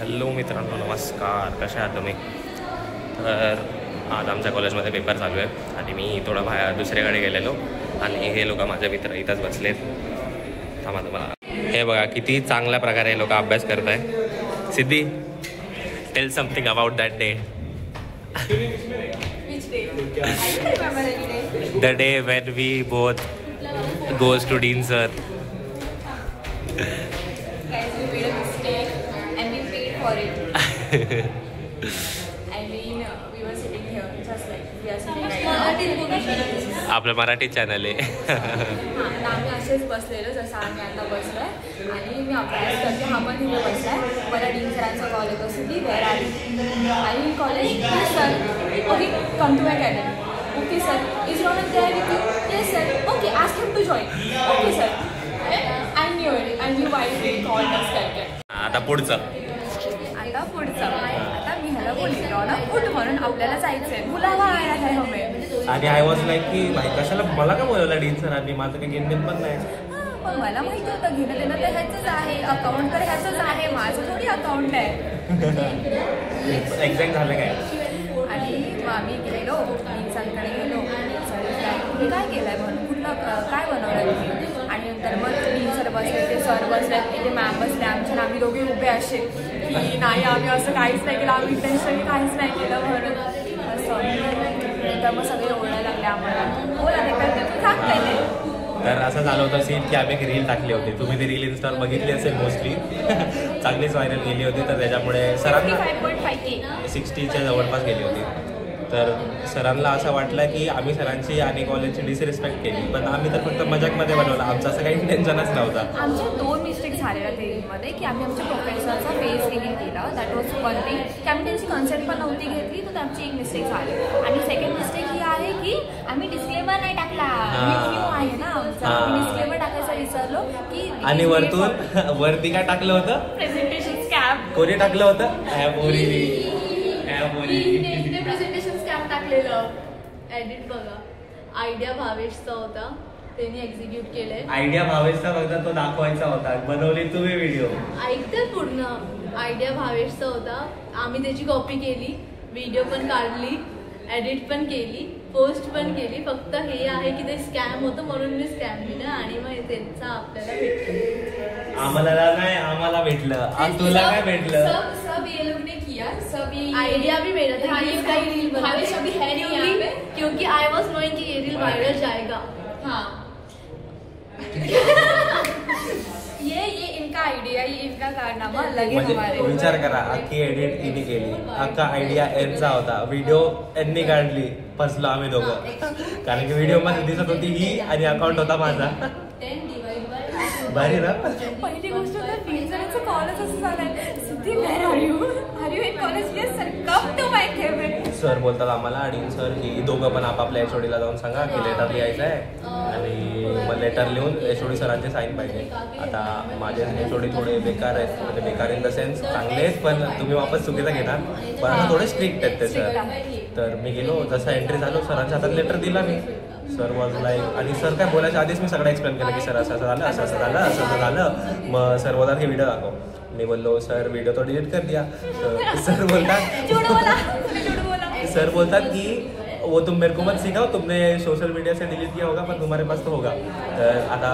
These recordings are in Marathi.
हॅलो मित्रांनो, नमस्कार. कशा आहात तुम्ही? तर आज आमच्या कॉलेजमध्ये पेपर चालू आहेत आणि मी थोडं बाहेर दुसरीकडे गेलेलो आणि हे लोक माझे मित्र इथंच बसलेत. थांबा तुम्हाला हे बघा किती चांगल्या प्रकारे हे लोक अभ्यास करत आहे. Siddhi, tell something about that day. The day when we both goes to dean sir. For it. I mean, we were sitting here, just like we are sitting right now. आपलं मराठी चॅनल आहे. आम्ही असेच बसलेलो जसं आम्ही आता बसलोय आणि मी अभ्यास करते. हा पण तिथे बसलाय. मला डीन सरांचा कॉल येतो, सिद्धी वेअर आर यू? आणि college sir, okay, come to my academy. Okay sir, is not there with you? Yes sir. Okay, ask him to join. Okay sir. I knew it आणि you why we call us करके. आता पुढचं आता मी ह्याला बोलली ना उठ म्हणून आपल्याला जायचंय, मुलाला आणायला आहे हवे. आणि आय वॉज लाईक की भाई कशाला मला का बोलवलं डीन सरांनी, माझं काही घेणं पण नाही. पण मला माहिती होतं घेणं देणं तर ह्याचंच आहे, अकाउंट तर ह्याचंच आहे, माझं थोडी अकाउंट आहे. एक्झॅक्ट झालं काय? आणि मग आम्ही गेलो डीन सरांकडे गेलो. तुम्ही काय केलंय म्हणून, कुठलं काय बनवलं तुम्ही? आणि नंतर मग डीन सर बसले, ते सर बसले, ते मॅम बसले आमच्या. आम्ही दोघे उभे असे की नाही आम्ही असं काहीच नाही केलं, आम्ही इंटेन्शनली काहीच नाही केलं म्हणून असं. नंतर मग सगळे ओरडायला लागले आम्हाला, बोला ते करते तू सांगते. तर असं झालं होतं सीन की आम्ही एक रील टाकली होती. तुम्ही ती रील इन्स्टावर बघितली असेल मोस्टली. चांगलीच व्हायरल गेली होती. तर त्याच्यामुळे सरांना 60च्या जवळपास गेली होती. तर सरांना असं वाटलं की आम्ही सरांची आणि कॉलेजची डिसरिस्पेक्ट केली, पण आम्ही तर फक्त मजाकमध्ये बनवलं. आमचं असं काही इंटेन्शनच नव्हता. आमच्या 2 मिस्टेक झालेल्या ते रीलमध्ये की आम्ही आमच्या प्रोफेसरचा फेस रिव्हील केला. दॅट वॉज वन थिंग की आम्ही त्यांची कन्सेप्ट पण नव्हती घेतली, तर आमची एक मिस्टेक झाली. आणि सेकंड मिस्टेक ही आहे की आम्ही डिस्क्लेमर नाही टाकला. न्यू आहे ना आमचा, आम्ही डिस्क्लेमर टाकायचं विसरलो की. आणि वरतून वरती काय टाकलं होतं? Presentation scam. कोणी टाकलं होतं? प्रेझेंटेशन स्कॅम टाकलेलं. एडिट बघा, आयडिया भावेशचा होता, त्यांनी एक्झिक्यूट केलंय. आयडिया भावेशचा बघा, तो दाखवायचा होता, बनवली तुम्ही व्हिडिओ. ऐकते पूर्ण. आयडिया भावेशचा होता, आम्ही त्याची कॉपी केली, व्हिडिओ पण काढली, एडिट पण केली, पोस्ट पण केली. फक्त हे आहे की ते स्कॅम होतं म्हणून मी स्कॅम दिलं आणि मग त्यांचा आपल्याला भेटलं. आम्हाला भेटलं. तुला काय भेटलं? सब ये लोग ने किया, सब ये आइडिया भी मेरा था कि इसका ही रील बना, भावेश अभी है नहीं यहाँ पे क्योंकि आई वाज नोइंग कि ये रील वायरल जाएगा. हाँ. ये इनका आइडिया, ये इनका कारनामा लगे हमारे. विचार करा, अख्खी एडिट इनी केली, अख्खा आयडिया यांचा होता, व्हिडिओ यांनी काढली, फसलो आम्ही दोघं. कारण की व्हिडिओ मध्ये दिसत होती ही आणि अकाउंट होता माझा. भारी ना. पहिली गोष्ट तर डीन सरांचं कॉलेज असं झालंय, Siddhi where are you? Are you in college? Yes sir, come to my cabin. Sir बोलतात आम्हाला, डीन सर की दोघं पण आपापल्या एचओडीला जाऊन सांगा की लेटर लिहायचं आहे आणि मग लेटर लिहून एचओडी सरांचे साईन पाहिजे. आता माझे एचओडी थोडे बेकार आहेत, म्हणजे बेकार इन द सेन्स चांगले आहेत, पण तुम्ही वापस चुकीचा घेणार, पण आता थोडे स्ट्रिक्ट आहेत ते सर. तर मी गेलो, जसं एंट्री झालो सरांच्या हातात लेटर दिला मी. सर वॉज लाईक, आणि सर काय बोलायच्या आधीच मी सगळं एक्सप्लेन केलं की सर असं असं झालं, असं असं झालं, असं असं झालं. मग सर बोलतात की व्हिडिओ दाखव. मी बोललो सर व्हिडिओ तो डिलीट कर दिया. सर बोलतात की वो तुम मेरे को मत सिखाओ, तुमने सोशल मीडिया से डिलीट किया होगा पण तुम्हारे पास तो होगा. तर आता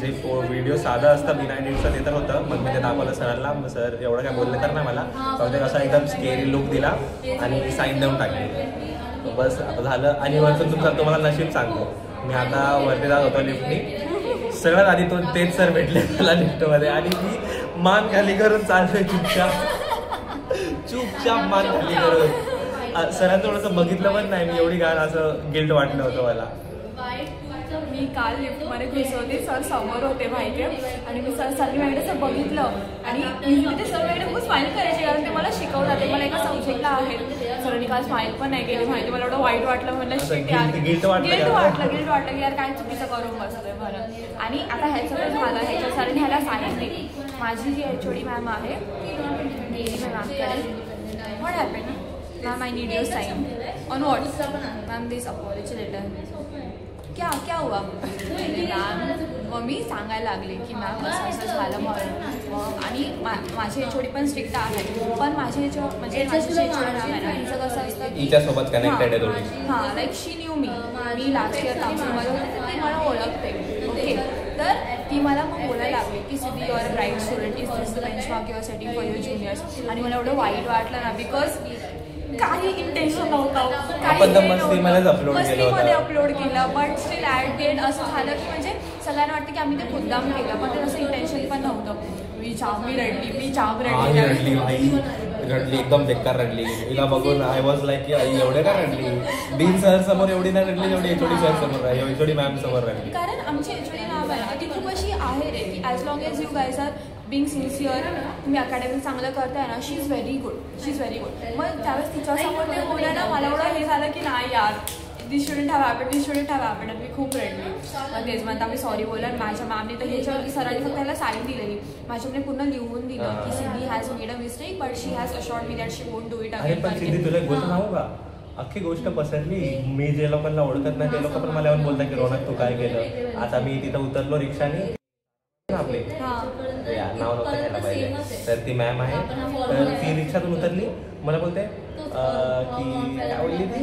जे व्हिडिओ साधा असतं बिना एडिटचं ते तर होतं. मग मी ते दाखवलं सरांना. मग सर एवढं काय बोलले तर नाही मला, तर ते असा एकदम स्केरी लुक दिला आणि साईन देऊन टाकली. बस आता झालं. आणि वरतून तुम्हाला नशीब सांगतो, मी आता वरती जात होतो लिफ्टनी, सगळ्यात आधी तेच सर भेटले मला लिफ्टमध्ये आणि मी मान खाली करून चाललोय चुपचाप मान खाली करून. सरांचं थोडंसं बघितलं पण नाही मी, एवढी घाण असं गिल्ट वाटलं होतं मला. मी काल लिफ्टमध्ये घुसवते, सर समोर होते माहिती आहे, आणि मी सरनी माझ्याकडे असं बघितलं आणि ते सर माझ्याकडे खूप स्माईल करायचे, कारण ते मला शिकवतात, ते मला एका सब्जेक्टला आहे. सरांनी काल स्माईल पण नाही केली माहिती. मला एवढं वाईट वाटलं, म्हणलं गिल्ट वाटलं की यार काय चुकीचं करून बसतोय म्हणून. आणि आता ह्याचं पण झालं, ह्याच्या सरांनी ह्याला सांगितले. माझी जी एचओडी मॅम आहे गेली मॅमकडे, what happened ma'am I need your sign on what? Ma'am this apology letter. क्या हुआ? मैम मग मी सांगायला लागले की मॅम असं असं झालं म्हणून. आणि माझी HOD पण स्ट्रिक्ट आहे, पण माझी म्हणजे माझी HOD नाव आहे ना, तिचं कसं असतं तिच्यासोबत कनेक्टेड आहे थोडी. हां, like she knew me last year काउन्सिलमध्ये होते, ती मला ओळखते. ओके, तर ती मला मग बोलायला लागली की Siddhi your a bright student, is this the benchmark your setting for your juniors. आणि मला एवढं वाईट वाटलं ना, बिकॉज काही इंटेन्शन नव्हतं, मस्तीमध्ये अपलोड केलं. But still at the end असं झालं की म्हणजे सगळ्यांना वाटतं की आम्ही ते मुद्दाम केलं, पण ते असं इंटेन्शन पण नव्हतं. मी रडली एकदम बेकार रडली. तिला बघून आय वॉज लाईक की आई एवढे का रडली. डीन सर समोर एवढी नाही रडली जेवढी HOD सर समोर HOD मॅम समोर रडली. कारण आमची HOD नाव आहे ना, ती खूप अशी आहे रे की as long as you guys are being sincere, तुम्ही अकॅडमिक चांगलं करताय ना, शी इज व्हेरी गुड. मग त्यावेळेस तिच्यासमोर ते बोलायला मला एवढं हे झालं की नाही यार, दिस शुडंट हॅव हॅपन्ड. मी खूप रडली. मग तेच म्हणता मी सॉरी बोलला. माझ्या मॅमने तर ह्याच्यावरती सरांनी फक्त त्याला साईन दिलेली, माझ्याकडे पूर्ण लिहून दिलं की Siddhi has made a mistake but she has assured me that she won't do it again. पण सिद्धी तुला गोष्ट सांगू का, अख्खी गोष्ट पसरली. मी जे लोकांना ओळखत नाही ते लोक पण मला येऊन बोलतात की रोनक तू काय केलं. आता मी तिथं उतरलो रिक्षाने, आपले नाव नव्हतं घ्यायला पाहिजे, तर ती मॅम आहे, तर ती रिक्षातून उतरली. मला बोलते की काय बोलली ती,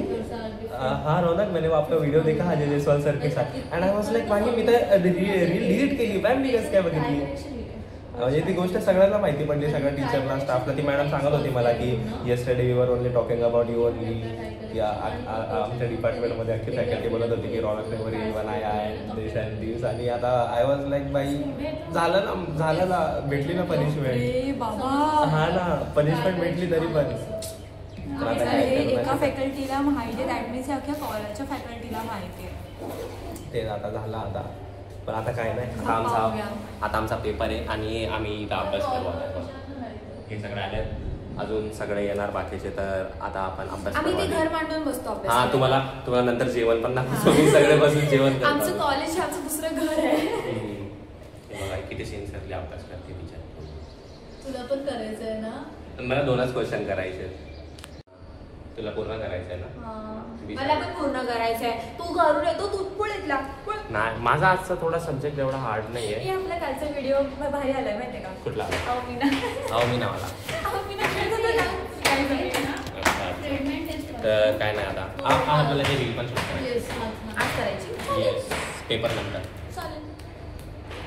हाँ रौनक मैंने वो आपका वीडियो देखा अजय जयस्वाल सर के साथ. अँड आय वॉज लाईक मागे मी तर रील डिलीट केली, मॅम मी कसं काय बघितली. म्हणजे ती गोष्ट सगळ्यांना माहिती पडली, सगळ्या टीचरला स्टाफला. ती मॅडम सांगत होती मला की yesterday we were only talking about you only. या आमच्या डिपार्टमेंटमध्ये अख्खी फॅकल्टी बोलत होती की रौनकने वर रील बनाया आहे दिस अँड दिस. आणि आता आय वॉज लाईक बाई झालं ना भेटली ना पनिशमेंट. हा ना, पनिशमेंट भेटली तरी पण एका फॅकल्टीला माहिती आहे, दॅट मीन्स अख्ख्या कॉलेजच्या फॅकल्टीला माहिती आहे. ते आता झालं आता, पण आता काय नाही. आता आमचा पेपर आहे आणि आम्ही इथं अभ्यास करू. हे सगळे आले, अजून सगळे येणार बाकीचे, तर आता आपण अभ्यास आम्ही ते घर मांडून बसतो अभ्यास. हा, तुम्हाला नंतर जेवण पण दाखवतो. मी सगळे बसून जेवण करतो. आमचं कॉलेज आमचं दुसरं घर आहे. बघा किती सिन्सिअरली अभ्यास करते टीचर. तुला पण करायचं आहे ना? मला 2च क्वेश्चन करायचे. तुला पूर्ण करायचं आहे ना? मला पण पूर्ण करायचं आहे. तू घरून येतो तू पुढेतला नाही, माझा आजचा थोडा सब्जेक्ट एवढा हार्ड नाही आहे. आपला कालचा व्हिडिओ भारी आलाय माहितीये का? कुठला? अवमीना वाला. तर काय नाही आता आपल्याला हे रील पण आज करायची. येस, पेपर नंतर.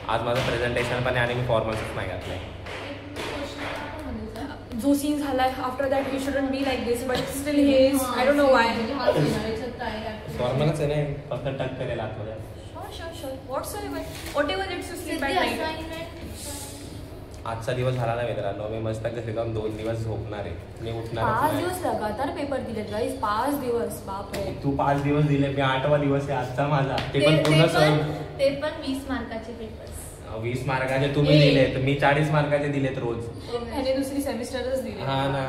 आज माझं प्रेझेंटेशन पण आहे आणि मी फॉर्मल्सच नाही घातलंय. जो सीन झालाय after that we shouldn't be like this, but still he is I don't know why. फॉर्मलच आहे नाही, फक्त टक करेल आतमध्ये. Whatever it's to sleep at night. आजचा दिवस झाला ना मित्रांनो, मी मस्त घरी जाऊन 2 दिवस झोपणार आहे. मी उठणार 5 दिवस लगातार पेपर दिलेत गाईस. 5 दिवस बापरे. तू 5 दिवस दिले, मी 8वा दिवस आहे आजचा माझा. ते पण पूर्ण ते पण 20 मार्काचे पेपर्स. 20 मार्काचे तुम्ही दिलेत, मी 40 मार्काचे दिलेत रोज. ह्याने दुसरी सेमिस्टरच दिली. हा ना,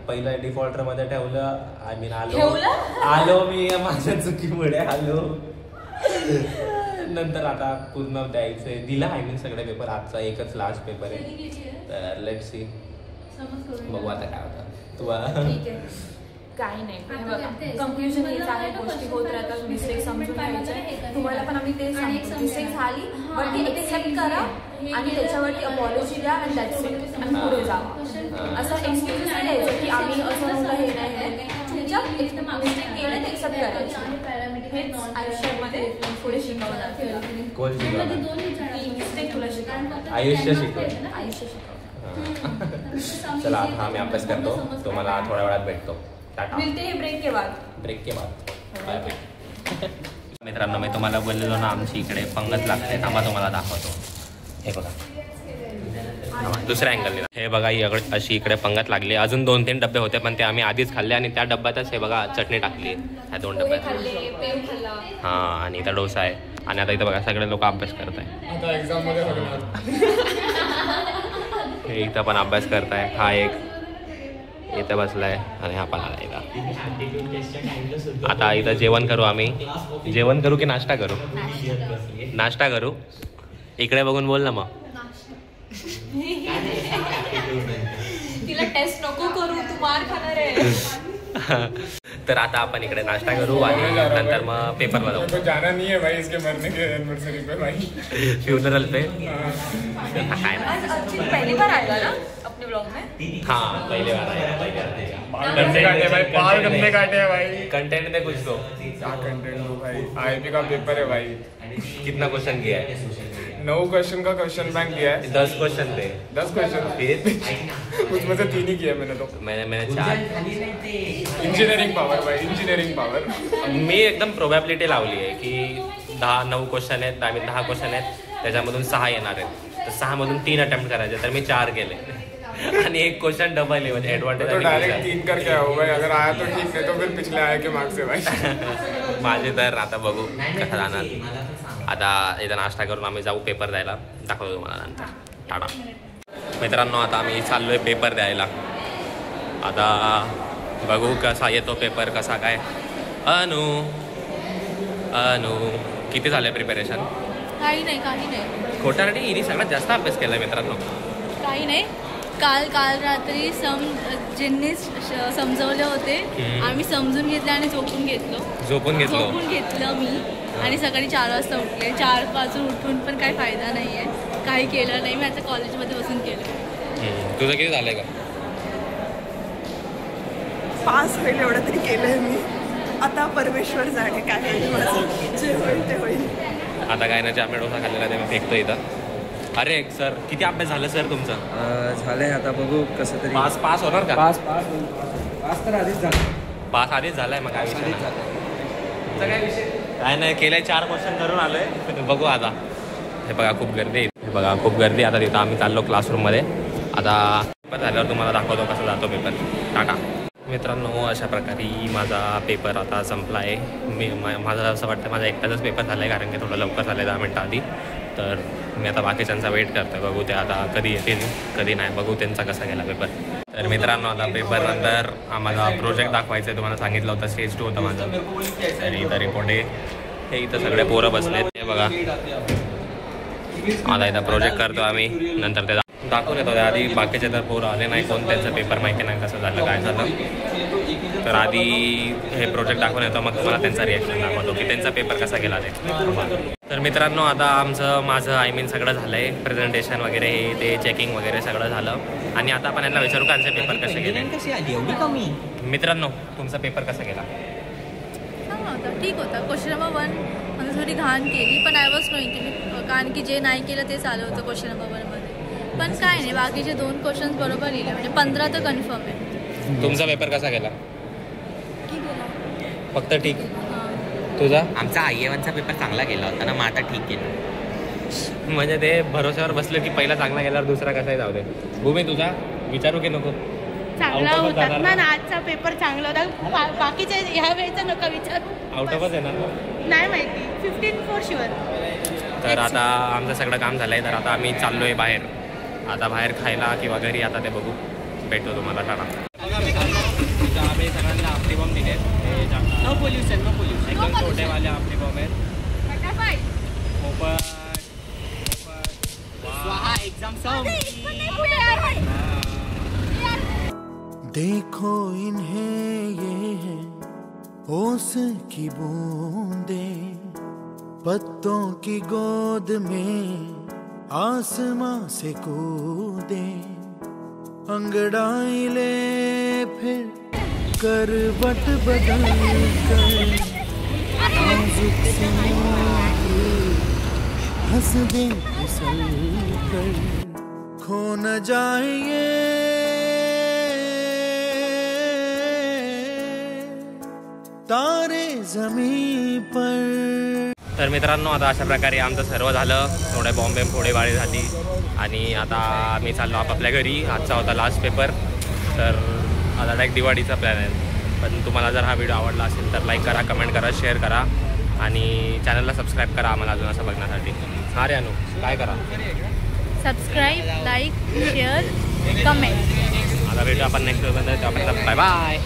पहिलं डिफॉल्टर मध्ये ठेवलं. आय मीन आलो मी माझ्या चुकीमुळे आलो. नंतर आता पूर्ण द्यायचंय. दिला आय मीन सगळे पेपर. आजचा एकच लास्ट पेपर आहे, तर लेट्स सी. बघू आता काय होतं. तू काही नाही, कन्फ्युजन हेच आहे. गोष्टी होत राहतात, मिस्टेक समजून घ्यायच्या. तुम्हाला पण आम्ही ते सांगतो, मिस्टेक झाली पण ती एक्सेप्ट करा आणि त्याच्यावरती अपॉलॉजी द्या आणि दॅट्स इट, आणि पुढे जावा. असं एक्सक्यूज नाही द्यायचं की आम्ही असं नव्हतं हे नाही. तुमच्या मिस्टेक केलं ते एक्सेप्ट करायचं. हेच आयुष्यामध्ये पुढे शिकवणार. कोण शिकवणार? मिस्टेक तुला शिकवणार, आयुष्य शिकवणार. आयुष्य शिकवणार. चला आता आम्ही अभ्यास करतो, तुम्हाला थोड्या वेळात भेटतो. मिळते हे ब्रेक के बाद. Bye bye. मित्रांनो, मी तुम्हाला बोललेलो ना आमची इकडे पंगत लागते. थांबा तुम्हाला दाखवतो. हे बघा दुसऱ्या अँगलने. हे बघा अशी इकडे पंगत लागली. अजून 2-3 डबे होते पण ते आम्ही आधीच खाल्ले आणि त्या डब्यातच हे बघा चटणी टाकली ह्या 2 डब्यात. हां, आणि इथं डोसा आहे. आणि आता इथं बघा सगळे लोक अभ्यास करत आहे. हे इथं पण अभ्यास करताय. हा एक इथं बसलाय आणि हा पण आला इथं. आता इथं जेवण करू. आम्ही जेवण करू की नाश्ता करू? नाश्ता करू. इकडे बघून बोल ना मग. तिला टेस्ट नको करू, तू मार खाणार आहे. तर आता आपण इकडे नाश्ता करू आणि नंतर मग पेपरला जाऊ. तो जाना नहीं है भाई इसके मरने के एनिवर्सरी पे भाई. फ्युनरल पे काय ना. आज अर्चित पहली बार आएगा ना अपने ब्लॉग में. हाँ पहले बार आया, पहले बार. गंदे काटे भाई, बाल गंदे काटे हैं भाई. कंटेंट दे कुछ तो. क्या कंटेंट दो भाई. आईपी का पेपर है भाई. कितना क्वेश्चन किया है? 9 क्वेश्चन का क्वेश्चन बैंक किया है. 10 क्वेश्चन थे. 10 क्वेश्चन फिर उसमें से 3 ही किया मैंने तो. मैंने 4. इंजिनिअरिंग पावर भाई, इंजिनिअरिंग पावर. मी एकदम प्रोबॅबिलिटी लावली आहे की 9 क्वेश्चन आहेत, आय मीन 10 क्वेश्चन आहेत, त्याच्यामधून 6 येणार आहेत. तर 6 मधून 3 अटेम्प्ट करायचे, तर मी 4 केले आणि एक क्वेश्चन डबल आहे म्हणजे ऍडव्हान्टेज. तो डायरेक्ट 3 करके आओ भाई. अगर आया तो ठीक, नहीं तो फिर पिछले आए के मार्क्स है भाई. माझे तर आता बघू कसं जाणार. आता इथं नाश्ता करून आम्ही जाऊ पेपर द्यायला. दाखवतो तुम्हाला नंतर. टाटा मित्रांनो, आता आम्ही चाललोय पेपर द्यायला. आता बघू कसा येतो पेपर, कसा काय. अनु किती झालंय प्रिपरेशन? काही नाही. खोटारडी हिने सगळ्यात जास्त अभ्यास केलाय मित्रांनो. काही नाही. काल रात्री ज्यांनी समजवले होते आम्ही समजून घेतले आणि झोपून घेतलं मी. आणि सकाळी 4 वाजता उठले. 4 वाजून उठून पण काही फायदा नाही आहे, काही केलं नाही. मी आता कॉलेजमध्ये बसून केलं. तुझं किती झालंय का? पास होईल एवढं तरी केलंय मी. आता परमेश्वर जाणे काय होईल, जे होईल ते होईल. आता काय नाही, आम्ही डोसा खाल्लेला ते मी फेकतो इथं. अरे सर किती अभ्यास झालं सर तुमचं? झालंय, आता बघू कसं तरी. पास होणार का? पास तर आधीच झालं. पास आधीच झालाय, मग काय विषय नाही. काय नाही केलंय, 4 क्वेश्चन करून आलोय. बघू आता. हे बघा खूप गर्दी, आता तिथं आम्ही चाललो क्लासरूममध्ये. आता पेपर झाल्यावर तुम्हाला दाखवतो कसा जातो पेपर. टाटा मित्रांनो, अशा प्रकारे माझा पेपर आता संपला आहे. माझं असं वाटतं माझा एकटाचाच पेपर झाला आहे, कारण की थोडं लवकर झालं आहे 10 मिनटं आधी. तर मी आता बाकीच्यांचा वेट करतो. बघू ते आता कधी येतील कधी नाही, बघू त्यांचा कसा गेला पेपर. तर मित्रांनो, आता पेपरनंतर आम्हाला प्रोजेक्ट दाखवायचं आहे. तुम्हाला सांगितलं होतं स्टेज 2 होतं माझं. तर इथं रिपोर्ट आहे. हे इथं सगळे पोरं बसलेत, हे बघा. आता इथं प्रोजेक्ट करतो आम्ही, नंतर ते दाखवून येतो. आधी बाकीचे तर पोरं आले नाही, कोण त्यांचा पेपर माहिती नाही कसं झालं काय झालं. तर आधी हे प्रोजेक्ट दाखवून येतो, मग तुम्हाला त्यांचा रिॲक्शन दाखवतो की त्यांचा पेपर कसा गेला ते. तर मित्रांनो, आता माझं आय मीन सगळं झालं आहे. प्रेझेंटेशन वगैरे हे ते चेकिंग वगैरे सगळं झालं. आणि आता आपण यांना विचारू का आमचे पेपर कसे गेले. मित्रांनो, तुमचा पेपर कसा गेला? ठीक होता. क्वेश्चन नंबर 1 म्हणजे थोडी घाण केली, पण आय वॉज नोईंग की कारण की जे नाही केलं तेच आलं होतं क्वेश्चन नंबर 1मध्ये. पण काय नाही, बाकीचे 2 क्वेश्चन बरोबर लिहिले, म्हणजे 15 तर कन्फर्म आहे. तुमचा पेपर कसा गेला? फक्त ठीक. तुझा? आमचा IE1चा पेपर चांगला गेला होता ना, मग आता ठीक केलं. म्हणजे ते भरोश्यावर बसलं की पहिला चांगला गेल्यावर दुसरा कसाही जाऊ दे. भूमी तुझा विचारू की नको? चांगला होता ना, आजचा पेपर चांगला होता. बाकीचे ह्या वेळेचा नका विचारू. आउट ऑफच येणार नाही माहिती. 15 फॉर शुअर. तर आता आमचं सगळं काम झालंय. तर आता आम्ही चाललोय बाहेर. आता बाहेर खायला किंवा घरी, आता ते बघू. भेटतो तुम्हाला. टाटा. आम्ही सगळ्यांना आपली बॉम्ब दिले. नो पोल्युशन एकदम छोटेवाले आपली बॉम्ब आहेत. देखो इन्हें ये है ओस की बूंदें, पत्तों की गोद में आसमां से कूदे, अंगड़ाई ले फिर करवट बदल कर नाजुक से हंस दे फिसल कर, खो न जाए तारे जमीन पर. तर मित्रांनो, आता अशा प्रकारे आमचं सर्व झालं. थोडे बॉम्बे फोडे वाळी झाली आणि आता आम्ही चाललो आपापल्या घरी. आजचा होता लास्ट पेपर. तर आता डायरेक्ट दिवाळीचा प्लॅन आहे. पण तुम्हाला जर हा व्हिडिओ आवडला असेल तर लाईक करा, कमेंट करा, शेअर करा आणि चॅनलला सबस्क्राईब करा आम्हाला अजून असं बघण्यासाठी. हा रे अनु, काय करा? Subscribe, like, share, comment. आता भेटू आपण नेक्स्ट व्हिडिओमध्ये. Bye bye.